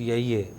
PIA,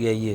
PIA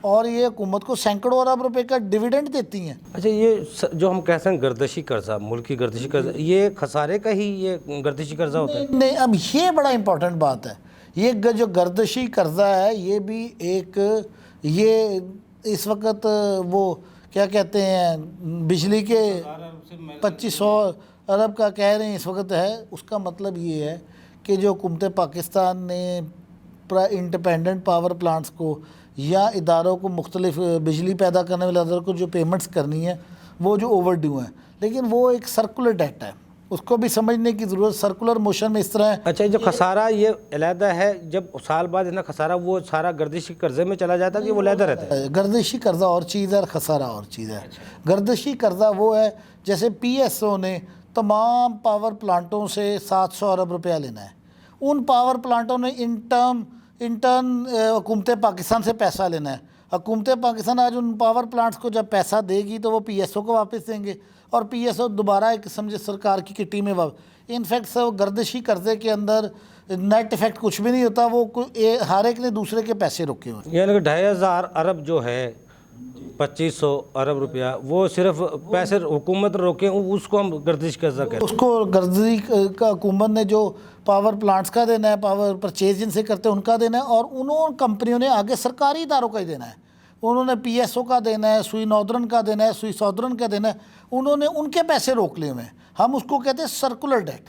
اور یہ حکومت کو سینکڑوں ارب روپے کا ڈویڈنڈ دیتی ہیں۔ اچھا، یہ جو ہم کہتے ہیں گردشی قرضہ، ملکی گردشی قرضہ، یہ خسارے کا ہی یہ گردشی قرضہ ہوتا ہے؟ نہیں، اب یہ بڑا امپورٹنٹ بات ہے، یہ جو گردشی قرضہ ہے یہ بھی ایک، یہ اس وقت وہ کیا کہتے ہیں بجلی کے 2500 ارب کا کہہ رہے ہیں اس وقت ہے، اس کا مطلب یہ ہے کہ جو حکومت پاکستان نے انڈیپینڈنٹ پاور پلانٹس کو یا اداروں کو، مختلف بجلی پیدا کرنے والے اداروں کو جو پیمنٹس کرنی ہے وہ جو اوور ڈیو ہیں، لیکن وہ ایک سرکولر ڈیٹ ہے، اس کو بھی سمجھنے کی ضرورت، سرکولر موشن میں اس طرح ہے۔ اچھا، جو خسارہ یہ علیحدہ ہے، جب سال بعد اتنا خسارہ وہ سارا گردشی قرضے میں چلا جاتا ہے کہ وہ علیحدہ رہتا ہے؟ گردشی قرضہ اور چیز ہے اور خسارہ اور چیز ہے۔ گردشی قرضہ وہ ہے جیسے پی ایس او نے تمام پاور پلانٹوں سے 700 ارب روپیہ لینا ہے، ان پاور پلانٹوں نے انٹرن حکومت پاکستان سے پیسہ لینا ہے، حکومت پاکستان آج ان پاور پلانٹس کو جب پیسہ دے گی تو وہ پی ایس او کو واپس دیں گے، اور پی ایس او دوبارہ ایک سمجھے سرکار کی کٹی میں انفیکٹ گردشی قرضے کے اندر نیٹ افیکٹ کچھ بھی نہیں ہوتا، وہ ہر ایک نے دوسرے کے پیسے روکے ہوئے ہیں۔ یعنی کہ 2500 ارب جو ہے، 2500 ارب روپیہ، وہ صرف پیسے حکومت روکے، اس کو ہم گردش قرضہ کہتے ہیں؟ اس کو گردشی کا حکومت نے جو پاور پلانٹس کا دینا ہے، پاور پرچیز جن سے کرتے ہیں ان کا دینا ہے، اور انہوں کمپنیوں نے آگے سرکاری اداروں کا ہی دینا ہے، انہوں نے پی ایس او کا دینا ہے، سوئی ناردرن کا دینا ہے، سوئی ساؤدرن کا دینا ہے، انہوں نے ان کے پیسے روک لیے ہوئے ہیں، ہم اس کو کہتے ہیں سرکولر ڈیٹ،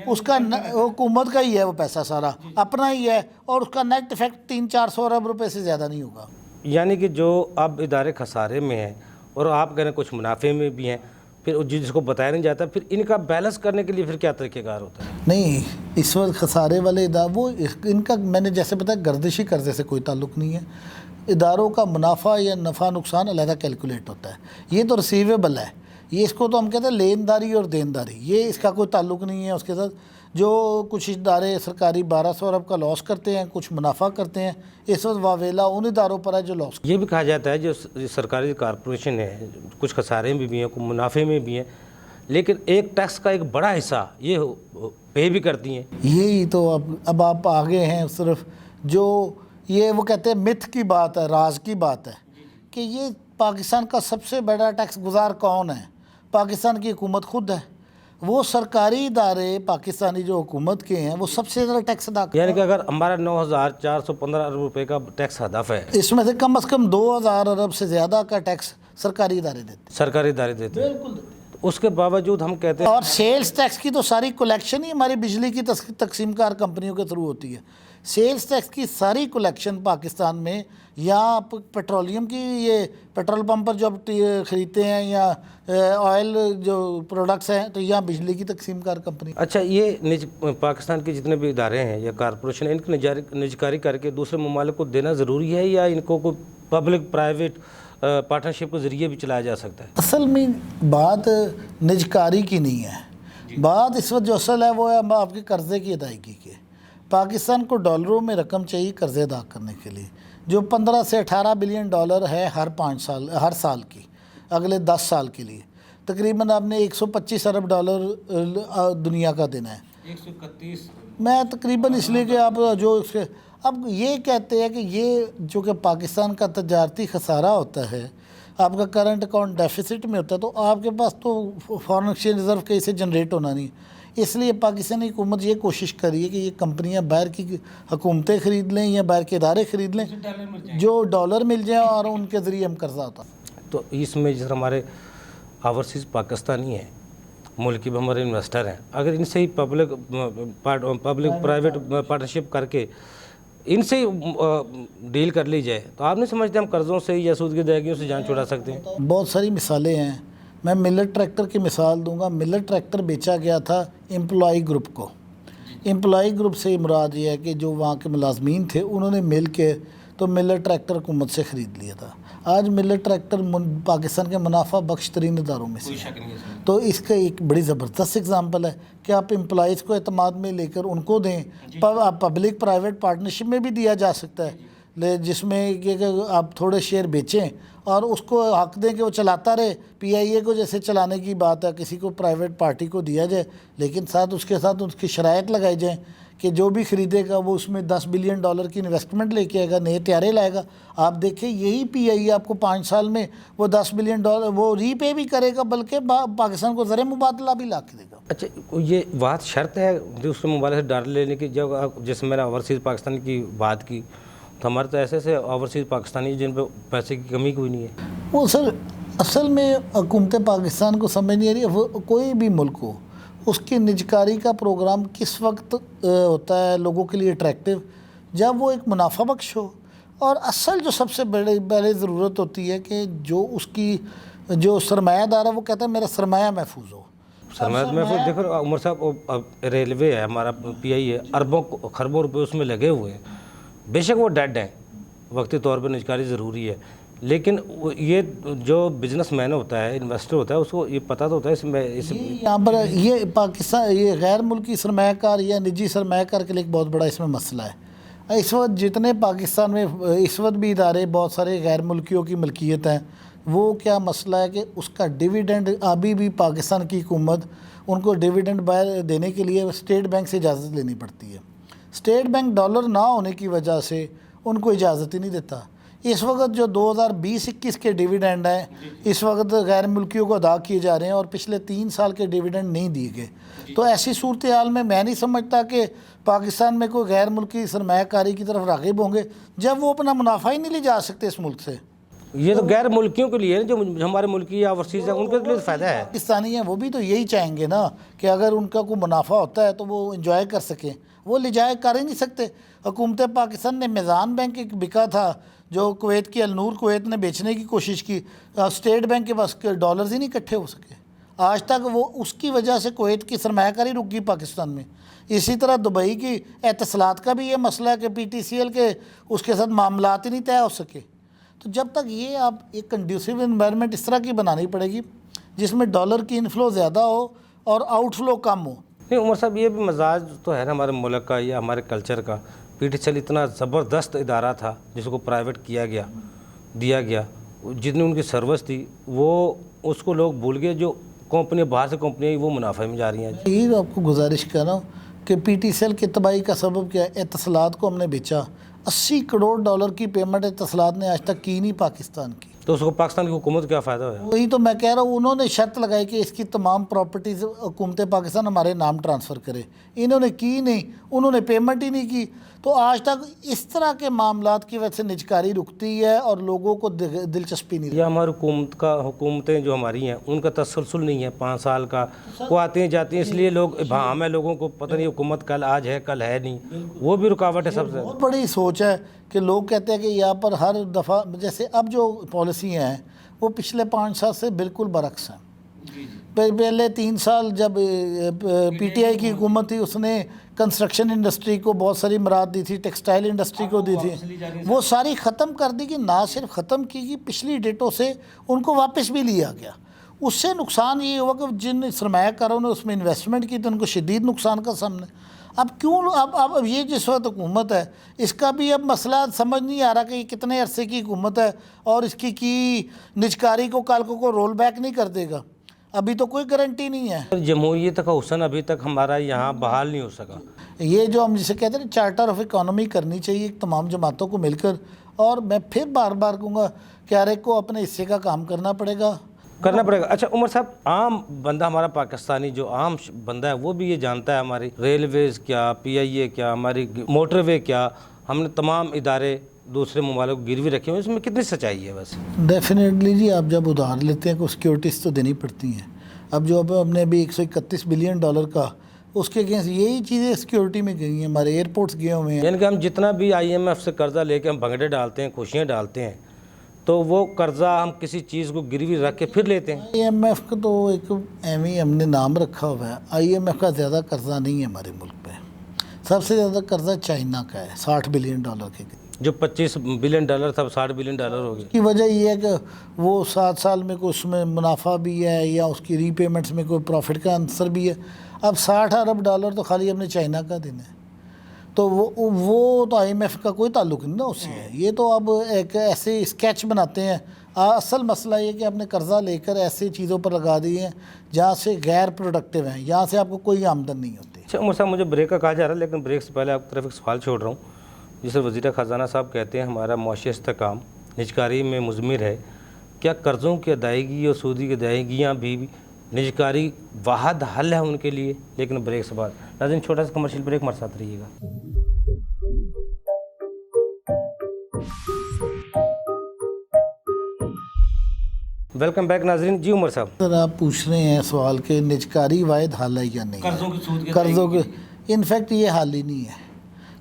اس کا حکومت کا ہی ہے وہ پیسہ سارا اپنا ہی ہے، اور اس کا نیٹ افیکٹ 300-400 ارب روپے سے زیادہ نہیں ہوگا۔ یعنی کہ جو اب ادارے خسارے میں ہیں اور آپ کہہ رہے ہیں کچھ منافع میں بھی ہیں، پھر جس کو بتایا نہیں جاتا، پھر ان کا بیلنس کرنے کے لیے پھر کیا طریقہ کار ہوتا ہے؟ نہیں، اس وقت خسارے والے ادارے وہ ان کا میں نے جیسے بتایا گردشی قرضے سے کوئی تعلق نہیں ہے، اداروں کا منافع یا نفع نقصان علیحدہ کیلکولیٹ ہوتا ہے، یہ تو ریسیویبل ہے، یہ اس کو تو ہم کہتے ہیں لینداری اور دینداری، یہ اس کا کوئی تعلق نہیں ہے اس کے ساتھ۔ جو کچھ ادارے سرکاری 1200 ارب کا لاس کرتے ہیں، کچھ منافع کرتے ہیں، اس وقت واویلا ان اداروں پر ہے جو لاس۔ یہ بھی کہا جاتا ہے جو سرکاری کارپوریشن ہے، کچھ خسارے میں بھی ہیں، کچھ منافع میں بھی ہیں، لیکن ایک ٹیکس کا ایک بڑا حصہ یہ پے بھی کرتی ہیں۔ یہی تو اب آپ آگے ہیں، صرف جو یہ وہ کہتے ہیں متھ کی بات ہے، راز کی بات ہے کہ یہ پاکستان کا سب سے بڑا ٹیکس گزار کون ہے؟ پاکستان کی حکومت خود ہے، وہ سرکاری ادارے پاکستانی جو حکومت کے ہیں وہ سب سے زیادہ ٹیکس ادا کرتے ہیں۔ یعنی کہ اگر ہمارا 9415 ارب روپے کا ٹیکس ہدف ہے، اس میں سے کم از کم 2000 ارب سے زیادہ کا ٹیکس سرکاری ادارے دیتے ہیں، سرکاری ادارے دیتے ہیں، بالکل دیتے ہیں۔ اس کے باوجود ہم کہتے ہیں اور سیلز ٹیکس کی تو ساری کلیکشن ہی ہماری بجلی کی تقسیم کار کمپنیوں کے تھرو ہوتی ہے، سیلز ٹیکس کی ساری کلیکشن پاکستان میں، یا پیٹرولیم کی یہ پیٹرول پمپ پر جو آپ خریدتے ہیں یا آئل جو پروڈکٹس ہیں تو یا بجلی کی تقسیم کار کمپنی۔ اچھا، یہ پاکستان کے جتنے بھی ادارے ہیں یا کارپوریشن ہیں، ان کی نجکاری کر کے دوسرے ممالک کو دینا ضروری ہے، یا ان کو کوئی پبلک پرائیویٹ پارٹنرشپ کے ذریعے بھی چلایا جا سکتا ہے؟ اصل میں بات نجکاری کی نہیں ہے، بات اس وقت جو اصل ہے وہ ہے آپ کے قرضے کی ادائیگی کے۔ پاکستان کو ڈالروں میں رقم چاہیے قرضے ادا کرنے کے لیے، جو 15 سے 18 بلین ڈالر ہے ہر سال کی، اگلے 10 سال کے لیے تقریباً آپ نے 125 ارب ڈالر دنیا کا دینا ہے۔ 131 میں تقریباً اس لیے کہ آپ جو اس کے اب یہ کہتے ہیں کہ یہ جو کہ پاکستان کا تجارتی خسارہ ہوتا ہے، آپ کا کرنٹ اکاؤنٹ ڈیفیسٹ میں ہوتا ہے، تو آپ کے پاس تو فارن ایکسچینج ریزرو کہیں سے جنریٹ ہونا نہیں، اس لیے پاکستانی حکومت یہ کوشش کری ہے کہ یہ کمپنیاں باہر کی حکومتیں خرید لیں یا باہر کے ادارے خرید لیں جو ڈالر مل جائیں، اور ان کے ذریعے ہم قرضہ ہوتا۔ تو اس میں جس ہمارے اوورسیز پاکستانی ہیں، ملکی بھی ہمارے انویسٹر ہیں، اگر ان سے ہی پبلک پرائیویٹ پارٹنرشپ کر کے ان سے ڈیل کر لی جائے تو آپ نہیں سمجھتے ہم قرضوں سے یا سود کی ادائیگیوں سے جان چھڑا سکتے ہیں؟ بہت ساری مثالیں ہیں، میں ملٹ ٹریکٹر کی مثال دوں گا۔ ملٹ ٹریکٹر بیچا گیا تھا امپلائی گروپ کو، امپلائی گروپ سے مراد یہ ہے کہ جو وہاں کے ملازمین تھے انہوں نے مل کے تو ملٹ ٹریکٹر حکومت سے خرید لیا تھا۔ آج ملٹ ٹریکٹر پاکستان کے منافع بخش ترین اداروں میں سے ہے، تو اس کا ایک بڑی زبردست اگزامپل ہے کہ آپ امپلائیز کو اعتماد میں لے کر ان کو دیں، پبلک پرائیویٹ پارٹنرشپ میں بھی دیا جا سکتا ہے، جس میں کہ آپ تھوڑے شیئر بیچیں اور اس کو حق دیں کہ وہ چلاتا رہے، پی آئی اے کو جیسے چلانے کی بات ہے، کسی کو پرائیویٹ پارٹی کو دیا جائے، لیکن اس کے ساتھ اس کی شرائط لگائی جائیں کہ جو بھی خریدے گا وہ اس میں $10 بلین کی انویسٹمنٹ لے کے آئے گا, نئے طیارے لائے گا. آپ دیکھیں یہی پی آئی آپ کو 5 سال میں وہ $10 بلین وہ ری پے بھی کرے گا, بلکہ پاکستان کو زر مبادلہ بھی لا کے دے گا. اچھا, یہ بات شرط ہے دوسرے ممالک سے ڈالر لینے کی؟ جب جیسے میں نے اوورسیز پاکستان کی بات کی تو ہمارے تو ایسے اوورسیز پاکستانی جن پہ پیسے کی کمی کوئی نہیں ہے. وہ سر اصل میں حکومت پاکستان کو سمجھ نہیں آ رہی ہے, کوئی بھی ملک ہو اس کی نجکاری کا پروگرام کس وقت ہوتا ہے لوگوں کے لیے اٹریکٹیو, جب وہ ایک منافع بخش ہو. اور اصل جو سب سے پہلے ضرورت ہوتی ہے کہ جو اس کی جو سرمایہ دار ہے وہ کہتا ہے میرا سرمایہ محفوظ ہو. سرمایہ محفوظ دیکھو عمر صاحب, ریلوے ہے ہمارا پی آئی ہے, اربوں خربوں روپے اس میں لگے ہوئے ہیں. بے شک وہ ڈیڈ ہیں, وقتی طور پر نجکاری ضروری ہے, لیکن یہ جو بزنس مین ہوتا ہے, انویسٹر ہوتا ہے, اس کو یہ پتہ تو ہوتا ہے یہاں پر یہ پاکستان یہ غیر ملکی سرمایہ کار یا نجی سرمایہ کار کے لیے ایک بہت بڑا اس میں مسئلہ ہے. اس وقت جتنے پاکستان میں اس وقت بھی ادارے بہت سارے غیر ملکیوں کی ملکیت ہیں, وہ کیا مسئلہ ہے کہ اس کا ڈیویڈنڈ ابھی بھی پاکستان کی حکومت ان کو ڈیویڈنڈ باہر دینے کے لیے اسٹیٹ بینک سے اجازت لینی پڑتی ہے. اسٹیٹ بینک ڈالر نہ ہونے کی وجہ سے ان کو اجازت ہی نہیں دیتا. اس وقت جو 2020-21 کے ڈیویڈنڈ ہیں اس وقت غیر ملکیوں کو ادا کیے جا رہے ہیں اور پچھلے 3 سال کے ڈیویڈنڈ نہیں دیے گئے. تو ایسی صورتحال میں نہیں سمجھتا کہ پاکستان میں کوئی غیر ملکی سرمایہ کاری کی طرف راغب ہوں گے جب وہ اپنا منافع ہی نہیں لے جا سکتے اس ملک سے. یہ تو غیر ملکیوں کے لیے جو ہمارے ملکی یا اوورسیز ہیں ان کے لیے فائدہ ہے. پاکستانی ہیں وہ بھی تو یہی چاہیں گے نا کہ اگر ان کا کوئی منافع ہوتا ہے تو وہ انجوائے کر سکیں. وہ لے جائے کر ہی نہیں سکتے. حکومت پاکستان نے میزان بینک ایک بکا تھا جو کویت کی النور کویت نے بیچنے کی کوشش کی, اسٹیٹ بینک کے پاس ڈالرز ہی نہیں اکٹھے ہو سکے آج تک. وہ اس کی وجہ سے کویت کی سرمایہ کاری رک گئی پاکستان میں. اسی طرح دبئی کی اتصالات کا بھی یہ مسئلہ ہے کہ پی ٹی سی ایل کے اس کے ساتھ معاملات ہی نہیں طے ہو سکے. تو جب تک یہ آپ ایک کنڈیوسیو انوائرمنٹ اس طرح کی بنانی پڑے گی جس میں ڈالر کی انفلو زیادہ ہو اور آؤٹ فلو کم ہو. نہیں عمر صاحب, یہ بھی مزاج تو ہے نا ہمارے ملک کا یا ہمارے کلچر کا. پی ٹی سی ایل اتنا زبردست ادارہ تھا جس کو پرائیویٹ کیا گیا, دیا گیا, جتنی ان کی سروس تھی وہ اس کو لوگ بھول گئے. جو کمپنی باہر سے کمپنیاں وہ منافع میں جا رہی ہیں. یہ آپ کو گزارش کر رہا ہوں کہ پی ٹی سی ایل کی تباہی کا سبب کیا ہے؟ اتصالات کو ہم نے بیچا. $80 کروڑ کی پیمنٹ اتصالات نے آج تک کی نہیں پاکستان کی. تو اس کو پاکستان کی حکومت کو کیا فائدہ ہوا؟ وہی تو میں کہہ رہا ہوں, انہوں نے شرط لگائی کہ اس کی تمام پراپرٹیز حکومت پاکستان ہمارے نام ٹرانسفر کرے. انہوں نے کی نہیں, انہوں نے پیمنٹ ہی نہیں کی. تو آج تک اس طرح کے معاملات کی وجہ سے نجکاری رکتی ہے اور لوگوں کو دلچسپی نہیں. یہ ہماری حکومتیں جو ہماری ہیں ان کا تسلسل نہیں ہے 5 سال کا. وہ آتی ہیں جاتی ہیں, اس لیے لوگ ابہام ہے لوگوں کو, پتہ نہیں حکومت کل آج ہے کل ہے نہیں. وہ بھی رکاوٹ ہے سب سے. بہت بڑی سوچ ہے کہ لوگ کہتے ہیں کہ یہاں پر ہر دفعہ جیسے اب جو پالیسی ہیں وہ پچھلے 5 سال سے بالکل برعکس ہیں. پہلے 3 سال جب پی ٹی آئی کی حکومت تھی اس نے کنسٹرکشن انڈسٹری کو بہت ساری مراد دی تھی, ٹیکسٹائل انڈسٹری کو دی تھی, وہ ساری ختم کر دی گئی. نہ صرف ختم کی گئی, پچھلی ڈیٹوں سے ان کو واپس بھی لیا گیا. اس سے نقصان یہ ہوا کہ جن سرمایہ کاروں نے اس میں انویسٹمنٹ کی تو ان کو شدید نقصان کا سامنا. اب کیوں اب یہ جس وقت حکومت ہے اس کا بھی اب مسئلہ سمجھ نہیں آ رہا کہ یہ کتنے عرصے کی حکومت ہے اور اس کی نجکاری کو کل کو رول بیک نہیں کر دے گا. ابھی تو کوئی گارنٹی نہیں ہے. جمہوریت کا حسن ابھی تک ہمارا یہاں بحال نہیں ہو سکا. یہ جو ہم جسے کہتے ہیں چارٹر آف اکانومی کرنی چاہیے تمام جماعتوں کو مل کر, اور میں پھر بار بار کہوں گا کہ ہر ایک کو اپنے حصے کا کام کرنا پڑے گا. اچھا عمر صاحب, عام بندہ ہمارا پاکستانی جو عام بندہ ہے وہ بھی یہ جانتا ہے ہماری ریلویز کیا, پی آئی اے کیا, ہماری موٹر وے کیا, ہم نے تمام ادارے دوسرے ممالک کو گروی رکھے ہوئے, اس میں کتنی سچائی ہے؟ بس ڈیفینیٹلی جی, آپ جب ادھار لیتے ہیں کو سیکیورٹیز تو دینی پڑتی ہیں. اب جو ہم نے ابھی $131 بلین کا اس کے اگینسٹ یہی چیزیں سیکیورٹی میں گئی ہیں. ہمارے ایئرپورٹس گئے ہوئے ہیں. یعنی کہ ہم جتنا بھی آئی ایم ایف سے قرضہ لے کے ہم بھنگڑے ڈالتے ہیں, خوشیاں ڈالتے ہیں, تو وہ قرضہ ہم کسی چیز کو گروی رکھ کے پھر لیتے ہیں. آئی ایم ایف کا تو ایک ایویں ہم نے نام رکھا ہوا ہے. آئی ایم ایف کا زیادہ قرضہ نہیں ہے ہمارے ملک پہ. سب سے زیادہ قرضہ چائنا کا ہے $60 بلین کے. جو $25 بلین تھا $60 بلین ہو گیا. کی وجہ یہ ہے کہ وہ 7 سال میں کوئی اس میں منافع بھی ہے یا اس کی ری پیمنٹس میں کوئی پروفٹ کا عنصر بھی ہے. اب $60 ارب تو خالی ہم نے چائنا کا دینا ہے. تو وہ تو آئی ایم ایف کا کوئی تعلق نہیں نا اس سے ہے. یہ تو اب ایک ایسے اسکیچ بناتے ہیں. اصل مسئلہ یہ کہ آپ نے قرضہ لے کر ایسی چیزوں پر لگا دیے ہیں جہاں سے غیر پروڈکٹیو ہیں, یہاں سے آپ کو کوئی آمدن نہیں ہوتی. اچھا عمر صاحب، مجھے بریک کا کہا جا رہا ہے، لیکن بریک سے پہلے آپ کی طرف ایک سوال چھوڑ رہا ہوں، جس پر وزیر خزانہ صاحب کہتے ہیں ہمارا معاشی استحکام نجکاری میں مضمر ہے، کیا قرضوں کی ادائیگی اور سودی کی ادائیگیاں بھی نجکاری واحد حل ہے ان کے لیے؟ لیکن بریک سے بعد ناظرین چھوٹا سا کمرشل بریک، ہمارے ساتھ رہیے گا۔ ویلکم بیک ناظرین۔ جی عمر صاحب، سر آپ پوچھ رہے ہیں سوال کہ نجکاری واحد حل ہے یا نہیں؟ قرضوں کے انفیکٹ یہ حل ہی نہیں ہے،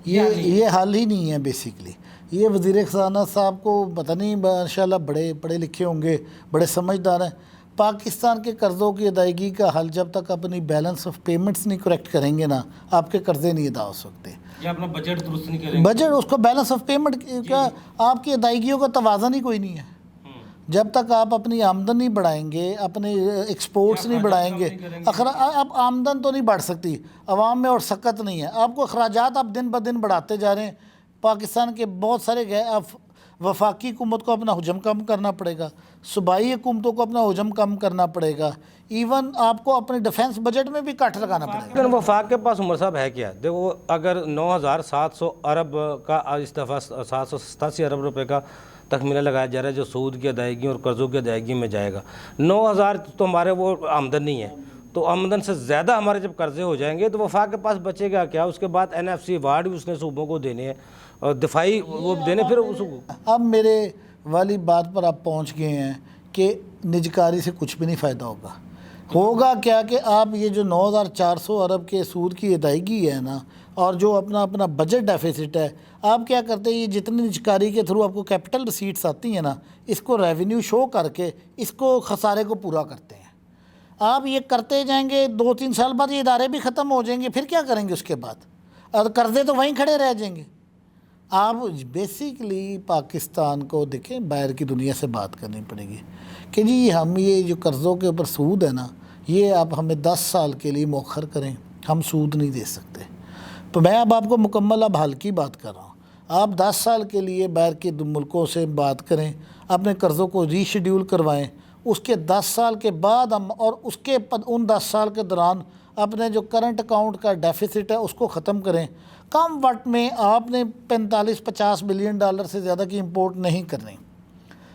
یہ حل ہی نہیں ہے بیسیکلی۔ یہ وزیر خزانہ صاحب کو پتہ نہیں، ماشاءاللہ بڑے پڑھے لکھے ہوں گے، بڑے سمجھدار ہیں۔ پاکستان کے قرضوں کی ادائیگی کا حل جب تک اپنی بیلنس آف پیمنٹس نہیں کریکٹ کریں گے نا، آپ کے قرضے نہیں ادا ہو سکتے۔ یا اپنا بجٹ درست نہیں کریں گے، بجٹ اس کو بیلنس آف پیمنٹ کا آپ کی ادائیگیوں کا توازن ہی کوئی نہیں ہے۔ جب تک آپ اپنی آمدن نہیں بڑھائیں گے، اپنے ایکسپورٹس نہیں بڑھائیں گے، اب آمدن تو نہیں بڑھ سکتی، عوام میں اور سکت نہیں ہے، آپ کو اخراجات آپ دن بدن بڑھاتے جا رہے ہیں۔ پاکستان کے بہت سارے وفاقی حکومت کو اپنا حجم کم کرنا پڑے گا، صوبائی حکومتوں کو اپنا حجم کم کرنا پڑے گا، ایون آپ کو اپنے ڈیفنس بجٹ میں بھی کٹ لگانا پڑے گا۔ لیکن وفاق کے پاس عمر صاحب ہے کیا؟ دیکھو، اگر 9,700 ارب کا اس دفعہ 787 ارب روپے کا تخمینہ لگایا جا رہا ہے جو سود کی ادائیگی اور قرضوں کی ادائیگی میں جائے گا، 9,000 تو ہمارے وہ آمدن نہیں ہے، تو آمدن سے زیادہ ہمارے جب قرضے ہو جائیں گے تو وفاق کے پاس بچے گا کیا؟ اس کے بعد NFC ایوارڈ بھی اس نے صوبوں کو دینے ہیں اور دفاعی وہ دینے، پھر اس کو اب میرے والی بات پر آپ پہنچ گئے ہیں کہ نجکاری سے کچھ بھی نہیں فائدہ ہوگا کیا کہ آپ یہ جو 9,400 ارب کے سود کی ادائیگی ہے نا، اور جو اپنا بجٹ ڈیفیسٹ ہے، آپ کیا کرتے ہیں؟ یہ جتنی نجکاری کے تھرو آپ کو کیپٹل ریسیٹس آتی ہیں نا، اس کو ریونیو شو کر کے اس کو خسارے کو پورا کرتے ہیں۔ آپ یہ کرتے جائیں گے، 2-3 سال بعد یہ ادارے بھی ختم ہو جائیں گے، پھر کیا کریں گے اس کے بعد؟ اور قرضے تو وہیں کھڑے رہ جائیں گے۔ آپ بیسیکلی پاکستان کو دیکھیں، باہر کی دنیا سے بات کرنی پڑے گی کہ جی ہم یہ جو قرضوں کے اوپر سود ہے نا، یہ آپ ہمیں 10 سال کے لیے مؤخر کریں، ہم سود نہیں دے سکتے۔ تو میں اب آپ کو مکمل اب حل کی بات کر رہا ہوں۔ آپ 10 سال کے لیے باہر کے ملکوں سے بات کریں، اپنے قرضوں کو ری شیڈیول کروائیں، اس کے 10 سال کے بعد ہم، اور اس کے ان 10 سال کے دوران اپنے جو کرنٹ اکاؤنٹ کا ڈیفیسٹ ہے اس کو ختم کریں۔ کم وقت میں آپ نے 45-50 بلین ڈالر سے زیادہ کی امپورٹ نہیں کرنی،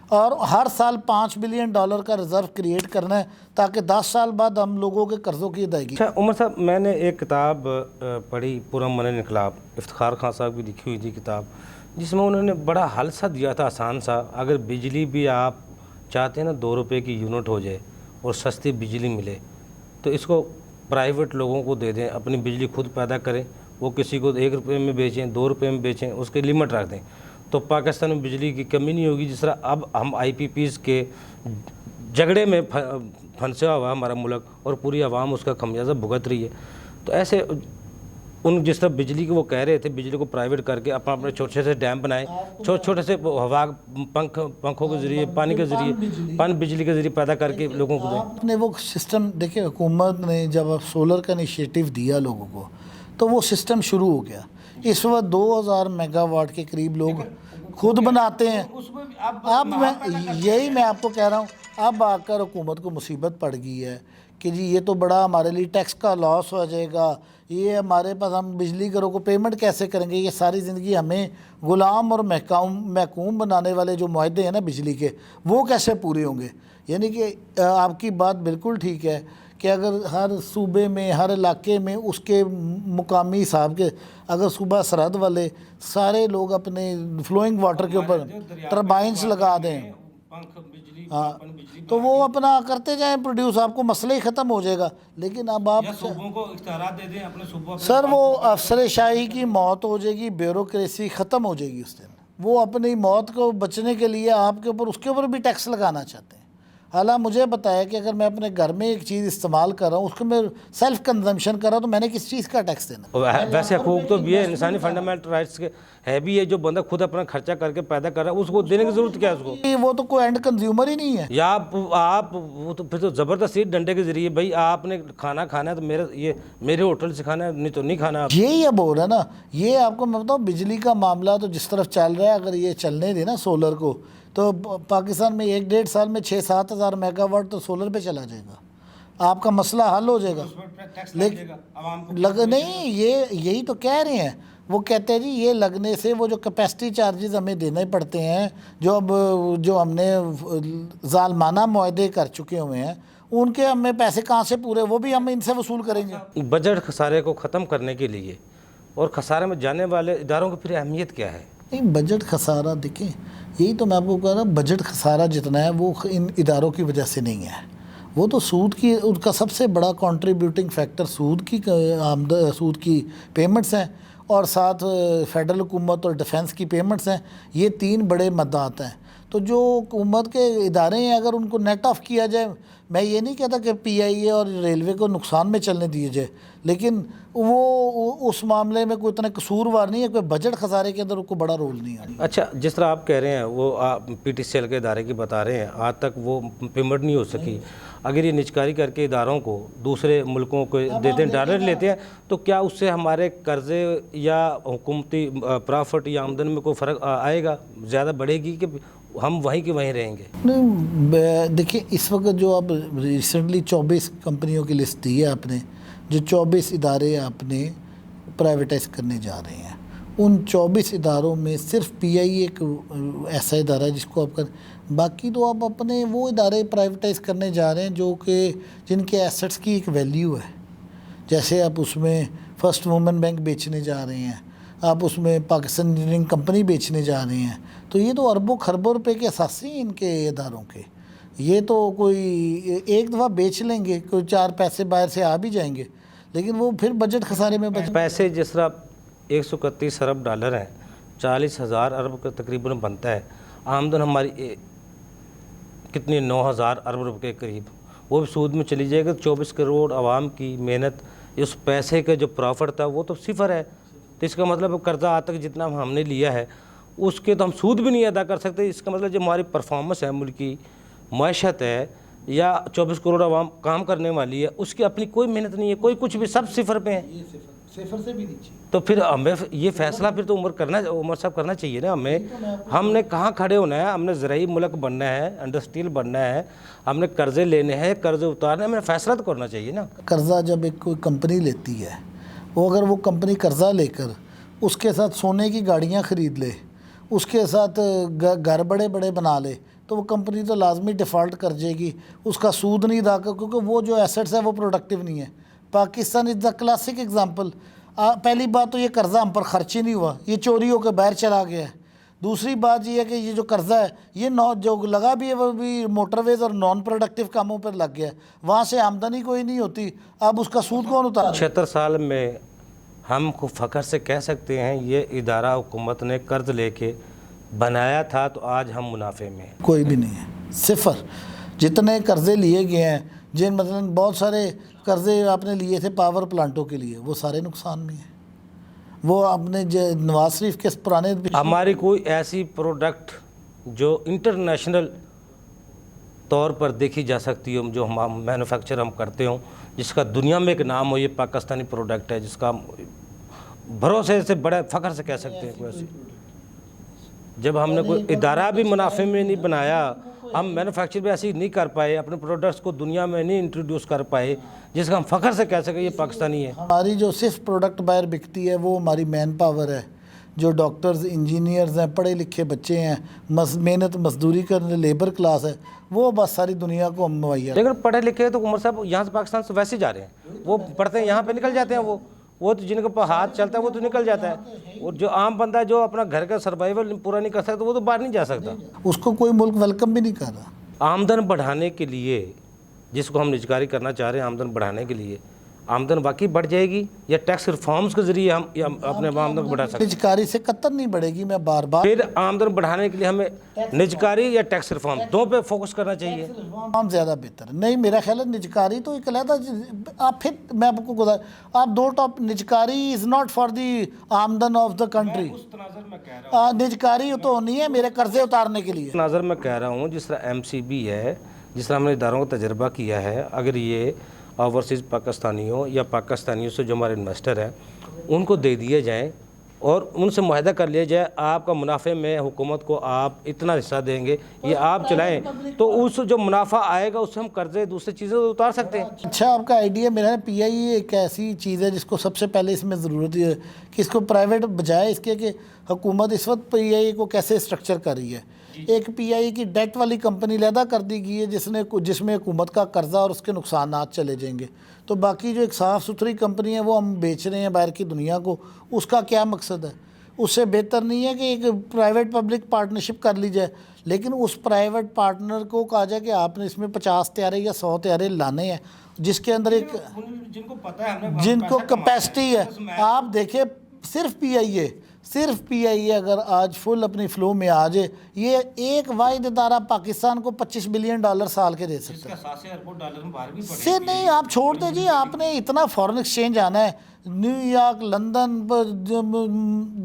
اور ہر سال 5 بلین ڈالر کا ریزرو کریٹ کرنا ہے تاکہ 10 سال بعد ہم لوگوں کے قرضوں کی ادائیگی۔ اچھا عمر صاحب، میں نے ایک کتاب پڑھی، پرامن انقلاب، افتخار خان صاحب کی لکھی ہوئی تھی کتاب، جس میں انہوں نے بڑا حل سا دیا تھا آسان سا۔ اگر بجلی بھی آپ چاہتے ہیں نا 2 روپے کی یونٹ ہو جائے اور سستی بجلی ملے، تو اس کو پرائیویٹ لوگوں کو دے دیں، اپنی بجلی خود پیدا کریں، وہ کسی کو 1 روپے میں بیچیں، 2 روپے میں بیچیں، اس کے لمٹ رکھ دیں، تو پاکستان میں بجلی کی کمی نہیں ہوگی۔ جس طرح اب ہم IPPs کے جھگڑے میں پھنسا ہوا ہمارا ملک، اور پوری عوام اس کا خمیازہ بھگت رہی ہے، تو ایسے جس طرح بجلی کو وہ کہہ رہے تھے بجلی کو پرائیویٹ کر کے اپنے چھوٹے سے ڈیم بنائیں، چھوٹے سے ہوا پنکھوں کے ذریعے، پانی کے ذریعے، پن بجلی کے ذریعے پیدا کر کے لوگوں کو دیں۔ آپ نے وہ سسٹم دیکھیں، حکومت نے جب سولر کا انیشیٹو دیا لوگوں کو تو وہ سسٹم شروع ہو گیا۔ اس وقت 2000 میگا واٹ کے قریب لوگ خود بناتے ہیں۔ اب یہی میں آپ کو کہہ رہا ہوں، اب آ کر حکومت کو مصیبت پڑ گئی ہے کہ جی یہ تو بڑا ہمارے لیے ٹیکس کا لاس ہو جائے گا، یہ ہمارے پاس، ہم بجلی گھروں کو پیمنٹ کیسے کریں گے؟ یہ ساری زندگی ہمیں غلام اور محکوم بنانے والے جو معاہدے ہیں نا بجلی کے، وہ کیسے پورے ہوں گے؟ یعنی کہ آپ کی بات بالکل ٹھیک ہے کہ اگر ہر صوبے میں، ہر علاقے میں اس کے مقامی حساب کے، اگر صوبہ سرحد والے سارے لوگ اپنے فلوئنگ واٹر کے اوپر ٹربائنس لگا دیں، ہاں، تو وہ اپنا کرتے جائیں پروڈیوس، آپ کو مسئلہ ہی ختم ہو جائے گا۔ لیکن اب آپ صوبوں کو اختیارات دے دیں اپنے صوبوں، سر وہ افسر شاہی کی موت ہو جائے گی، بیوروکریسی ختم ہو جائے گی اس دن۔ وہ اپنی موت کو بچنے کے لیے آپ کے اوپر، اس کے اوپر بھی ٹیکس لگانا چاہتے ہیں۔ حالانکہ مجھے بتایا کہ اگر میں اپنے گھر میں ایک چیز استعمال کر رہا ہوں، اس کو میں سیلف کنزمپشن کر رہا ہوں، تو میں نے کس چیز کا ٹیکس دینا؟ ویسے حقوق تو بھی ہے، انسانی فنڈامنٹل رائٹس کے ہے بھی ہے، جو بندہ خود اپنا خرچہ کر کے پیدا کر رہا ہے اس کو دینے کی ضرورت کیا ہے؟ اس کو وہ تو کوئی اینڈ کنزیومر ہی نہیں ہے۔ یا آپ وہ تو پھر تو زبردستی ڈنڈے کے ذریعے، بھائی آپ نے کھانا کھانا ہے تو میرے ہوٹل سے کھانا ہے، نہیں تو نہیں کھانا۔ یہی اب ہو رہا ہے نا۔ یہ آپ کو میں بتاؤں، بجلی کا معاملہ تو جس طرف چل رہا ہے، اگر یہ چلنے دے نا سولر کو، تو پاکستان میں 1-1.5 سال میں 6-7 ہزار میگا واٹ تو سولر پہ چلا جائے گا۔ آپ کا مسئلہ حل ہو جائے گا. نہیں یہی تو کہہ رہے ہیں. وہ کہتے ہیں جی یہ لگنے سے وہ جو کیپیسٹی چارجز ہمیں دینے پڑتے ہیں جو ہم نے ظالمانہ معاہدے کر چکے ہوئے ہیں ان کے ہمیں پیسے کہاں سے پورے, وہ بھی ہم ان سے وصول کریں گے. بجٹ خسارے کو ختم کرنے کے لیے اور خسارے میں جانے والے اداروں کی پھر اہمیت کیا ہے؟ نہیں بجٹ خسارہ دیکھیں, یہی تو میں آپ کو کہہ رہا ہوں, بجٹ خسارہ جتنا ہے وہ ان اداروں کی وجہ سے نہیں ہے. وہ تو سود کی ان کا سب سے بڑا کنٹریبیوٹنگ فیکٹر سود کی پیمنٹس ہیں اور ساتھ فیڈرل حکومت اور ڈیفنس کی پیمنٹس ہیں. یہ 3 بڑے مدات ہیں. تو جو حکومت کے ادارے ہیں اگر ان کو نیٹ آف کیا جائے, میں یہ نہیں کہتا کہ پی آئی اے اور ریلوے کو نقصان میں چلنے دیے جائے, لیکن وہ اس معاملے میں کوئی اتنا قصوروار نہیں ہے, کوئی بجٹ خسارے کے اندر ان کو بڑا رول نہیں ہے. اچھا, جس طرح آپ کہہ رہے ہیں وہ پی ٹی سی ایل کے ادارے کی بتا رہے ہیں, آج تک وہ پیمنٹ نہیں ہو سکی. اگر یہ نجکاری کر کے اداروں کو دوسرے ملکوں کو دیتے ہیں, ڈالر لیتے ہیں, تو کیا اس سے ہمارے قرضے یا حکومتی پرافٹ یا آمدن میں کوئی فرق آئے گا؟ زیادہ بڑھے گی کہ ہم وہیں کے وہیں رہیں گے؟ نہیں دیکھیں, اس وقت جو آپ ریسنٹلی 24 کمپنیوں کی لسٹ دی ہے آپ نے, جو 24 ادارے آپ نے پرائیویٹائز کرنے جا رہے ہیں, ان 24 اداروں میں صرف پی آئی اے ایک ایسا ادارہ ہے جس کو آپ باقی تو آپ اپنے وہ ادارے پرائیویٹائز کرنے جا رہے ہیں جو کہ جن کے ایسٹس کی ایک ویلیو ہے. جیسے آپ اس میں فرسٹ وومن بینک بیچنے جا رہے ہیں, آپ اس میں پاکستان انجینئرنگ کمپنی بیچنے جا رہے ہیں, تو یہ تو اربوں خربوں روپے کے اثاثے ہیں ان کے اداروں کے. یہ تو کوئی ایک دفعہ بیچ لیں گے, کوئی 4 پیسے باہر سے آ بھی جائیں گے, لیکن وہ پھر بجٹ خسارے میں پیسے جس طرح 131 ارب ڈالر ہیں, 40,000 ارب کا تقریباً بنتا ہے. آمدن ہماری کتنی 9,000 ارب روپے کے قریب, وہ بھی سود میں چلی جائے گا. 24 کروڑ عوام کی محنت, اس پیسے کا جو پرافٹ تھا وہ تو صفر ہے. تو اس کا مطلب قرضہ آج تک جتنا ہم نے لیا ہے اس کے تو ہم سود بھی نہیں ادا کر سکتے. اس کا مطلب جو ہماری پرفارمنس ہے, ملک کی معیشت ہے, یا 24 کروڑ عوام کام کرنے والی ہے, اس کی اپنی کوئی محنت نہیں ہے, کوئی کچھ بھی, سب صفر پہ ہیں. صفر سے بھی نیچے. تو پھر ہمیں یہ فیصلہ پھر تو عمر صاحب کرنا چاہیے نا ہمیں. ہم نے کہاں کھڑے ہونا ہے؟ ہم نے زرعی ملک بننا ہے, انڈسٹریل بننا ہے, ہم نے قرضے لینے ہیں, قرضے اتارنے, ہمیں فیصلہ تو کرنا چاہیے نا. قرضہ جب ایک کوئی کمپنی لیتی ہے, وہ اگر وہ کمپنی قرضہ لے کر اس کے ساتھ سونے کی گاڑیاں خرید لے, اس کے ساتھ گھر بڑے بڑے بنا لے, تو وہ کمپنی تو لازمی ڈیفالٹ کر جائے گی. اس کا سود نہیں ادا کر, کیونکہ وہ جو ایسٹس ہے وہ پروڈکٹیو نہیں ہے. پاکستان از دا کلاسک ایگزامپل. پہلی بات تو یہ قرضہ ہم پر خرچ ہی نہیں ہوا, یہ چوری ہو کے باہر چلا گیا ہے. دوسری بات یہ ہے کہ یہ جو قرضہ ہے یہ جو لگا بھی ہے وہ بھی موٹر ویز اور نان پروڈکٹیو کاموں پر لگ گیا ہے, وہاں سے آمدنی کوئی نہیں ہوتی. اب اس کا سود کون اتارا؟ 76 سال میں ہم کو فخر سے کہہ سکتے ہیں یہ ادارہ حکومت نے قرض لے کے بنایا تھا, تو آج ہم منافع میں ہیں. کوئی بھی نہیں ہے, صفر. جتنے قرضے لیے گئے ہیں, جن مثلا بہت سارے قرضے آپ نے لیے تھے پاور پلانٹوں کے لیے, وہ سارے نقصان میں ہیں. وہ آپ نے نواز شریف کے پرانے ہماری کوئی ایسی پروڈکٹ جو انٹرنیشنل طور پر دیکھی جا سکتی ہو, جو ہم مینوفیکچر ہم کرتے ہوں, جس کا دنیا میں ایک نام ہو, یہ پاکستانی پروڈکٹ ہے, جس کا بھروسے سے بڑے فخر سے کہہ سکتے ہیں. کوئی جب ہم نے کوئی ادارہ بھی منافع میں نہیں بنایا, ہم مینوفیکچر بھی ایسی نہیں کر پائے, اپنے پروڈکٹس کو دنیا میں نہیں انٹروڈیوس کر پائے, جس کا ہم فخر سے کہہ سکیں یہ پاکستانی ہے. ہماری جو صرف پروڈکٹ باہر بکتی ہے وہ ہماری مین پاور ہے, جو ڈاکٹرز, انجینئرز ہیں, پڑھے لکھے بچے ہیں, محنت مزدوری کرنے لیبر کلاس ہے, وہ بس ساری دنیا کو ہم مہیا. لیکن پڑھے لکھے تو عمر صاحب یہاں سے پاکستان سے ویسے جا رہے ہیں, وہ پڑھتے ہیں یہاں پہ نکل جاتے ہیں. وہ تو جن کے ہاتھ چلتا ہے وہ تو نکل جاتا ہے, اور جو عام بندہ ہے جو اپنا گھر کا سروائیول پورا نہیں کر سکتا وہ تو باہر نہیں جا سکتا. اس کو کوئی ملک ویلکم بھی نہیں کر رہا. آمدن بڑھانے کے لیے, جس کو ہم نجکاری کرنا چاہ رہے ہیں, آمدن بڑھانے کے لیے آمدن واقعی بڑھ جائے گی, یا ٹیکس ریفارمز کے ذریعے ہم اپنے آمدن کو بڑھا سکتے ہیں؟ نجکاری سے قطر نہیں بڑھے گی. میں بار بار پھر آمدن بڑھانے کے لیے ہمیں نجکاری یا ٹیکس ریفارم دو پہ فوکس کرنا چاہیے. ریفارم زیادہ بہتر نہیں, میرا خیال ہے. نجکاری تو ایک علیحدہ آپ پھر میں آپ کو بتا, آپ دو ٹاپ, نجکاری از ناٹ فار دی آمدن آف دا کنٹری. نجکاری تو ہونی ہے میرے قرضے اتارنے کے لیے. ناظر میں کہہ رہا ہوں جس طرح MCB ہے, جس طرح ہم نے اداروں کا تجربہ کیا ہے, اگر یہ اوورسیز پاکستانیوں یا پاکستانیوں سے جو ہمارے انویسٹر ہیں ان کو دے دیے جائیں اور ان سے معاہدہ کر لیا جائے آپ کا منافع میں حکومت کو آپ اتنا حصہ دیں گے یہ آپ چلائیں تو اس جو منافع آئے گا اس سے ہم قرضے دوسری چیزیں اتار سکتے ہیں. اچھا آپ کا آئیڈیا میرا پی آئی اے ایک ایسی چیز ہے جس کو سب سے پہلے اس میں ضرورت ہے کہ اس کو پرائیویٹ بجائے اس کے کہ حکومت اس وقت پی آئی اے کو کیسے اسٹرکچر کر رہی ہے. ایک پی آئی اے کی ڈیٹ والی کمپنی علیحدہ کر دی گئی ہے جس میں حکومت کا قرضہ اور اس کے نقصانات چلے جائیں گے. تو باقی جو ایک صاف ستھری کمپنی ہے وہ ہم بیچ رہے ہیں باہر کی دنیا کو, اس کا کیا مقصد ہے؟ اس سے بہتر نہیں ہے کہ ایک پرائیویٹ پبلک پارٹنرشپ کر لی جائے, لیکن اس پرائیویٹ پارٹنر کو کہا جائے کہ آپ نے اس میں 50 طیارے یا 100 طیارے لانے ہیں جس کے اندر ایک جن کو کیپیسٹی ہے. آپ دیکھیں صرف پی آئی اے اگر آج فل اپنی فلو میں آ جائے, یہ ایک واحد ادارہ پاکستان کو $25 بلین سال کے دے سکتا ہے. سے نہیں آپ چھوڑ دیں جی, آپ نے اتنا فورن ایکسچینج آنا ہے نیو یارک, لندن,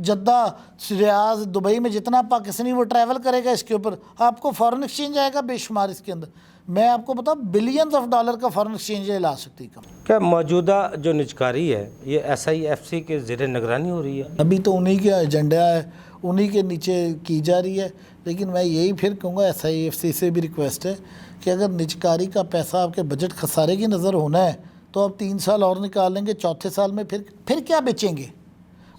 جدہ, ریاض, دبئی میں جتنا پاکستانی وہ ٹریول کرے گا اس کے اوپر آپ کو فورن ایکسچینج آئے گا بے شمار. اس کے اندر میں آپ کو بتاؤں بلینز آف ڈالر کا فورن ایکسچینج لا سکتی کم. کیا موجودہ جو نجکاری ہے یہ SIFC کے زیر نگرانی ہو رہی ہے؟ ابھی تو انہی کا ایجنڈا ہے, انہی کے نیچے کی جا رہی ہے, لیکن میں یہی پھر کہوں گا SIFC سے بھی ریکویسٹ ہے کہ اگر نجکاری کا پیسہ آپ کے بجٹ خسارے کی نظر ہونا ہے تو آپ 3 سال اور نکال لیں گے, چوتھے سال میں پھر کیا بیچیں گے؟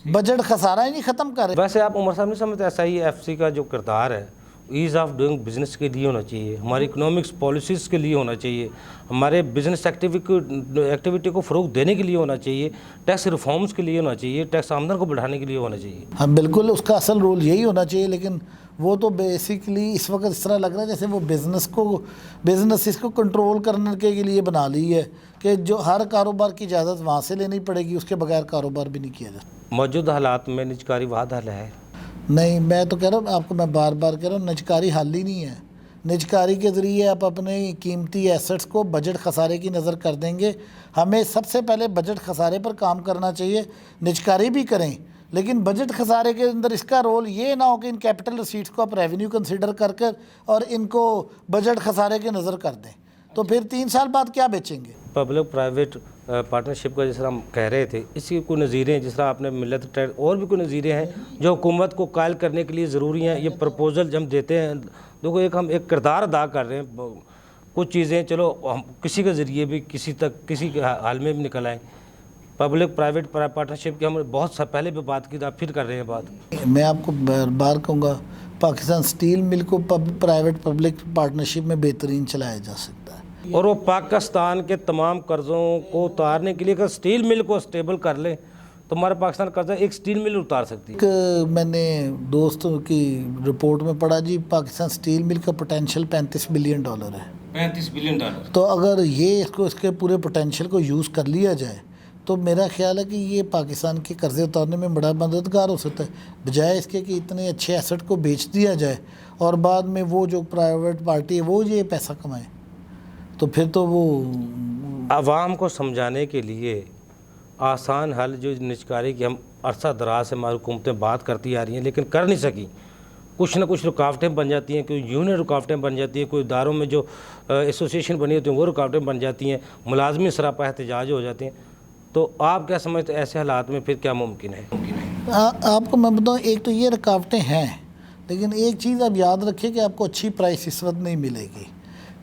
بجٹ خسارہ ہی نہیں ختم کر رہے. ویسے آپ عمر صاحب نہیں سمجھتے SIFC کا جو کردار ہے ایز آف ڈوئنگ بزنس کے لیے ہونا چاہیے, ہماری اکنامکس پالیسیز کے لیے ہونا چاہیے, ہمارے بزنس ایکٹیویٹی کو فروغ دینے کے لیے ہونا چاہیے, ٹیکس ریفارمز کے لیے ہونا چاہیے, ٹیکس آمدن کو بڑھانے کے لیے ہونا چاہیے. ہاں بالکل اس کا اصل رول یہی ہونا چاہیے, لیکن وہ تو بیسیکلی اس وقت اس طرح لگ رہا ہے جیسے وہ بزنس اس کو کنٹرول کرنے کے لیے بنا لی ہے کہ جو ہر کاروبار کی اجازت وہاں سے لینی پڑے گی, اس کے بغیر کاروبار بھی نہیں کیا جاتا. موجودہ حالات میں نجکاری واحد حل ہے؟ نہیں, میں تو کہہ رہا ہوں آپ کو, میں بار بار کہہ رہا ہوں نجکاری حل ہی نہیں ہے. نجکاری کے ذریعے آپ اپنے قیمتی ایسٹس کو بجٹ خسارے کی نظر کر دیں گے. ہمیں سب سے پہلے بجٹ خسارے پر کام کرنا چاہیے. نجکاری بھی کریں لیکن بجٹ خسارے کے اندر اس کا رول یہ نہ ہو کہ ان کیپٹل ریسیٹس کو آپ ریونیو کنسیڈر کر اور ان کو بجٹ خسارے کی نظر کر دیں, تو پھر 3 سال بعد کیا بیچیں گے؟ پبلک پرائیویٹ پارٹنرشپ کا جس طرح ہم کہہ رہے تھے, اس کی کوئی نظیریں ہیں جس طرح آپ نے ملت ٹیکس اور بھی کوئی نظیریں ہیں جو حکومت کو قائل کرنے کے لیے ضروری ہیں؟ یہ پرپوزل جب ہم دیتے ہیں دیکھو ہم ایک کردار ادا کر رہے ہیں, کچھ چیزیں چلو ہم کسی کے ذریعے بھی کسی کے حال میں بھی نکل آئیں. پبلک پرائیویٹ پارٹنرشپ کی ہم نے بہت پہلے بھی بات کی تھی, آپ پھر کر رہے ہیں بات. میں آپ کو بار کہوں گا پاکستان اسٹیل مل کو پرائیویٹ پبلک پارٹنرشپ میں بہترین چلایا جا سکتا ہے, اور وہ پاکستان کے تمام قرضوں کو اتارنے کے لیے اگر اسٹیل مل کو اسٹیبل کر لیں تو ہمارا پاکستان قرضہ ایک اسٹیل مل اتار سکتی ہے. میں نے دوستوں کی رپورٹ میں پڑھا جی پاکستان اسٹیل مل کا پوٹینشیل $35 بلین ہے. $35 بلین. تو اگر یہ اس کے پورے پوٹینشیل کو یوز کر لیا جائے تو میرا خیال ہے کہ یہ پاکستان کے قرضے اتارنے میں بڑا مددگار ہو سکتا ہے, بجائے اس کے کہ اتنے اچھے ایسٹ کو بیچ دیا جائے اور بعد میں وہ جو پرائیویٹ پارٹی ہے وہ یہ پیسہ کمائے. تو پھر تو وہ عوام کو سمجھانے کے لیے آسان حل جو نجکاری کی ہم عرصہ دراز سے ہماری حکومتیں بات کرتی آ رہی ہیں لیکن کر نہیں سکی, کچھ نہ کچھ رکاوٹیں بن جاتی ہیں, کوئی یونین رکاوٹیں بن جاتی ہیں, کوئی اداروں میں جو ایسوسیشن بنی ہوتی ہیں وہ رکاوٹیں بن جاتی ہیں, ملازمی سراپا احتجاج ہو جاتے ہیں. تو آپ کیا سمجھتے ہیں ایسے حالات میں پھر کیا ممکن ہے؟ آپ کو میں بتاؤں ایک تو یہ رکاوٹیں ہیں, لیکن ایک چیز آپ یاد رکھیں کہ آپ کو اچھی پرائس اس وقت نہیں ملے گی.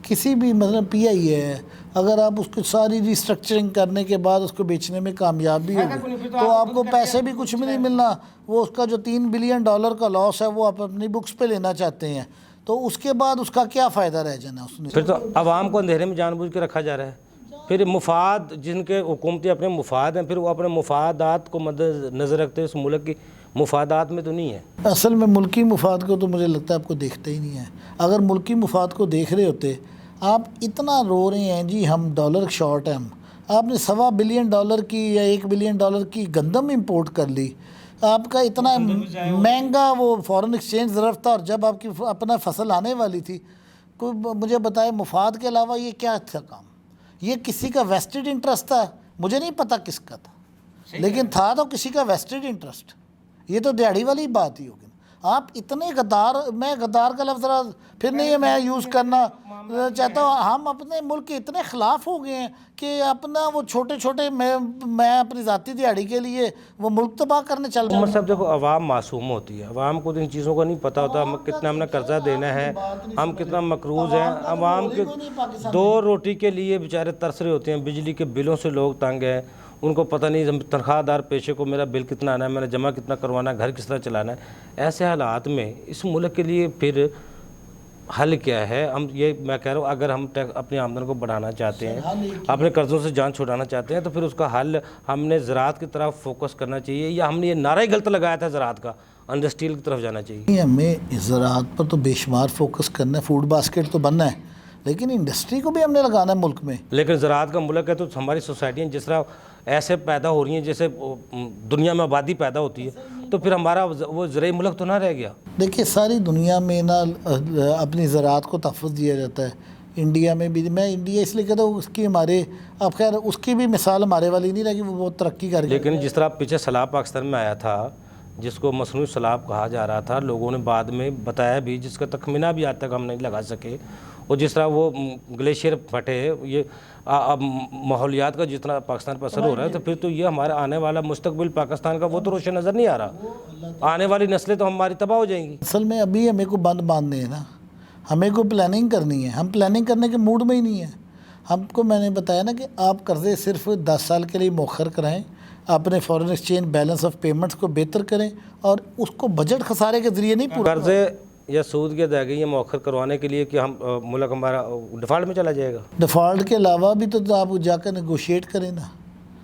کسی بھی مثلا پی آئی ہے اگر آپ اس کو ساری ریسٹرکچرنگ کرنے کے بعد اس کو بیچنے میں کامیاب بھی ہوگی تو آپ کو پیسے بھی کچھ بھی نہیں ملنا. وہ اس کا جو $3 بلین کا لاس ہے وہ آپ اپنی بکس پہ لینا چاہتے ہیں, تو اس کے بعد اس کا کیا فائدہ رہ جانا اس نے؟ پھر تو عوام کو اندھیرے میں جان بوجھ کے رکھا جا رہا ہے. پھر مفاد جن کے حکومتی اپنے مفاد ہیں, پھر وہ اپنے مفادات کو مد نظر رکھتے ہیں, اس ملک کی مفادات میں تو نہیں ہے. اصل میں ملکی مفاد کو تو مجھے لگتا ہے آپ کو دیکھتے ہی نہیں ہے. اگر ملکی مفاد کو دیکھ رہے ہوتے آپ اتنا رو رہے ہیں جی ہم ڈالر شارٹ ہیں, آپ نے $1.25 بلین کی یا $1 بلین کی گندم امپورٹ کر لی, آپ کا اتنا مہنگا وہ فورن ایکسچینج ضرورت تھا, اور جب آپ کی اپنا فصل آنے والی تھی کوئی مجھے بتائے مفاد کے علاوہ یہ کیا تھا کام؟ یہ کسی کا ویسٹڈ انٹرسٹ تھا, مجھے نہیں پتا کس کا تھا, لیکن تھا تو کسی کا ویسٹڈ انٹرسٹ. یہ تو دیہڑی والی بات ہی ہوگی. آپ اتنے غدار, میں غدار کا لفظ ذرا پھر نہیں ہے میں یوز کرنا, چاہتا ہوں ہم اپنے ملک کے اتنے خلاف ہو گئے ہیں کہ اپنا وہ چھوٹے چھوٹے میں اپنی ذاتی دیہڑی کے لیے وہ ملک تباہ کرنے چل رہا عمر صاحب دیکھو، عوام معصوم ہوتی ہے، عوام کو ان چیزوں کا نہیں پتہ ہوتا ہم کتنا ہم نے قرضہ دینا ہے، ہم کتنا مقروض ہیں۔ عوام کے دو روٹی کے لیے بیچارے ترس رہے ہوتے ہیں، بجلی کے بلوں سے لوگ تنگ ہیں، ان کو پتہ نہیں تنخواہ دار پیشے کو میرا بل کتنا آنا ہے، میں نے جمع کتنا کروانا ہے، گھر کس طرح چلانا ہے۔ ایسے حالات میں اس ملک کے لیے پھر حل کیا ہے؟ ہم یہ میں کہہ رہا ہوں، اگر ہم اپنی آمدن کو بڑھانا چاہتے ہیں، اپنے قرضوں سے جان چھڑانا چاہتے ہیں، تو پھر اس کا حل ہم نے زراعت کی طرف فوکس کرنا چاہیے، یا ہم نے یہ نعرہ ہی غلط لگایا تھا زراعت کا، انڈسٹریل کی طرف جانا چاہیے؟ ہمیں زراعت پر تو بے شمار فوکس کرنا ہے، فوڈ باسکٹ تو بننا ہے، لیکن انڈسٹری کو بھی ہم نے لگانا ہے ملک میں۔ لیکن زراعت کا ملک ہے تو ہماری سوسائٹیاں جس طرح ایسے پیدا ہو رہی ہیں جیسے دنیا میں آبادی پیدا ہوتی ہے، تو پھر ہمارا وہ زرعی ملک تو نہ رہ گیا۔ دیکھیے ساری دنیا میں نا اپنی زراعت کو تحفظ دیا جاتا ہے، انڈیا میں بھی، میں انڈیا اس لیے کہتا ہوں اس کی ہمارے، اب خیر اس کی بھی مثال ہمارے والی نہیں رہی کہ وہ بہت ترقی کر گئی، لیکن جس طرح پیچھے سیلاب پاکستان میں آیا تھا، جس کو مصنوعی سیلاب کہا جا رہا تھا، لوگوں نے بعد میں بتایا بھی، جس کا تخمینہ بھی آج تک ہم نہیں لگا سکے، اور جس طرح وہ گلیشیئر پھٹے، یہ اب ماحولیات کا جتنا پاکستان پر اثر ہو رہا ہے، تو پھر تو یہ ہمارا آنے والا مستقبل پاکستان کا وہ تو روشن نظر نہیں آ رہا، آنے والی نسلیں تو ہماری تباہ ہو جائیں گی۔ اصل میں ابھی ہمیں کو بند باندھنے ہیں نا، ہمیں کو پلاننگ کرنی ہے، ہم پلاننگ کرنے کے موڈ میں ہی نہیں ہیں۔ ہم کو میں نے بتایا نا کہ آپ قرضے صرف 10 سال کے لیے مؤخر کرائیں، اپنے foreign exchange balance of payments کو بہتر کریں، اور اس کو بجٹ خسارے کے ذریعے نہیں پورا قرضے یا سود کی ادائیگی یا مؤخر کروانے کے لیے کہ ہم ملک ہمارا ڈیفالٹ میں چلا جائے گا؟ ڈیفالٹ کے علاوہ بھی تو آپ جا کر نیگوشیٹ کریں نا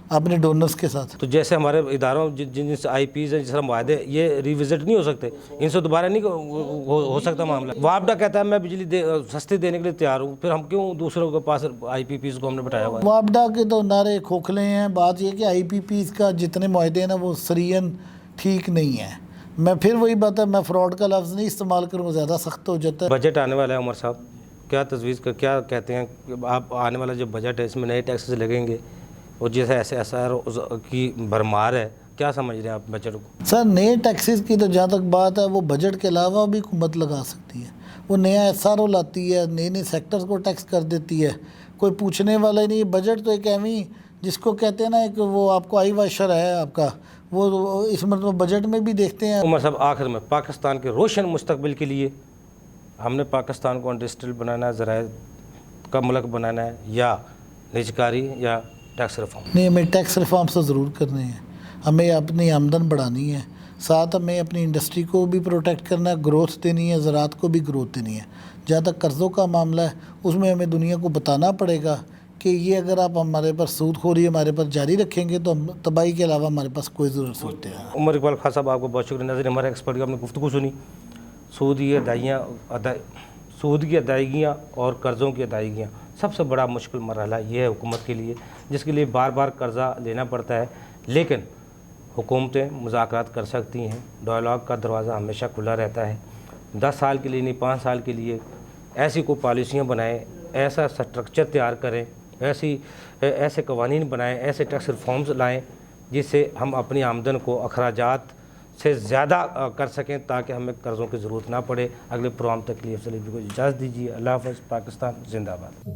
اپنے ڈونرز کے ساتھ۔ تو جیسے ہمارے اداروں جن سے آئی پیز ہیں، جس طرح معاہدے، یہ ریوزٹ نہیں ہو سکتے، ان سے دوبارہ نہیں ہو سکتا معاملہ؟ وابڈا کہتا ہے میں بجلی سستی دینے کے لیے تیار ہوں، پھر ہم کیوں دوسروں کے پاس آئی پی پیز کو ہم نے بٹایا ہوا ہے؟ وابڈا کے تو نعرے کھوکھلے ہیں، بات یہ کہ آئی پی پیز کا جتنے معاہدے ہیں نا وہ سرین ٹھیک نہیں ہے۔ میں پھر وہی بات ہے، میں فراڈ کا لفظ نہیں استعمال کروں، زیادہ سخت ہو جاتا ہے۔ بجٹ آنے والا ہے عمر صاحب، کیا تجویز کیا کہتے ہیں کہ آپ آنے والا جو بجٹ ہے اس میں نئے ٹیکسز لگیں گے، اور جیسے ایسے ایسر کی بھرمار ہے، کیا سمجھ رہے ہیں آپ بجٹ کو؟ سر نئے ٹیکسز کی تو جہاں تک بات ہے وہ بجٹ کے علاوہ بھی حکومت لگا سکتی ہے، وہ نیا ایس آر او لاتی ہے، نئے نئے سیکٹرز کو ٹیکس کر دیتی ہے، کوئی پوچھنے والا ہی نہیں۔ بجٹ تو ایک ایویں جس کو کہتے ہیں نا کہ وہ آپ کو آئی واشر ہے آپ کا، وہ اس مرتبہ بجٹ میں بھی دیکھتے ہیں۔ عمر صاحب آخر میں پاکستان کے روشن مستقبل کے لیے ہم نے پاکستان کو انڈسٹریل بنانا ہے، زراعت کا ملک بنانا ہے، یا نجکاری یا ٹیکس ریفارم؟ نہیں، ہمیں ٹیکس ریفارمس تو ضرور کرنے ہیں، ہمیں اپنی آمدن بڑھانی ہے، ساتھ ہمیں اپنی انڈسٹری کو بھی پروٹیکٹ کرنا ہے، گروتھ دینی ہے، زراعت کو بھی گروتھ دینی ہے۔ جہاں تک قرضوں کا معاملہ ہے اس میں ہمیں دنیا کو بتانا پڑے گا کہ یہ اگر آپ ہمارے پر سود خوری ہمارے پر جاری رکھیں گے تو تباہی کے علاوہ ہمارے پاس کوئی ضرورت صورت ہے۔ عمر اقبال خان صاحب آپ کو بہت شکریہ، ناظرین ہمارے ایکسپرٹ کی آپ نے گفتگو سنی۔ سود کی ادائیگیاں اور قرضوں کی ادائیگیاں سب سے بڑا مشکل مرحلہ یہ ہے حکومت کے لیے، جس کے لیے بار بار قرضہ لینا پڑتا ہے، لیکن حکومتیں مذاکرات کر سکتی ہیں، ڈائلاگ کا دروازہ ہمیشہ کھلا رہتا ہے۔ 10 سال کے لیے نہیں، 5 سال کے لیے ایسی کوئی پالیسیاں بنائیں، ایسا سٹرکچر تیار کریں، ایسے قوانین بنائیں، ایسے ٹیکس ریفارمز لائیں جس سے ہم اپنی آمدن کو اخراجات سے زیادہ کر سکیں، تاکہ ہمیں قرضوں کی ضرورت نہ پڑے۔ اگلے پروگرام تک کے لیے کو اجازت دیجیے۔ اللہ حافظ۔ پاکستان زندہ باد۔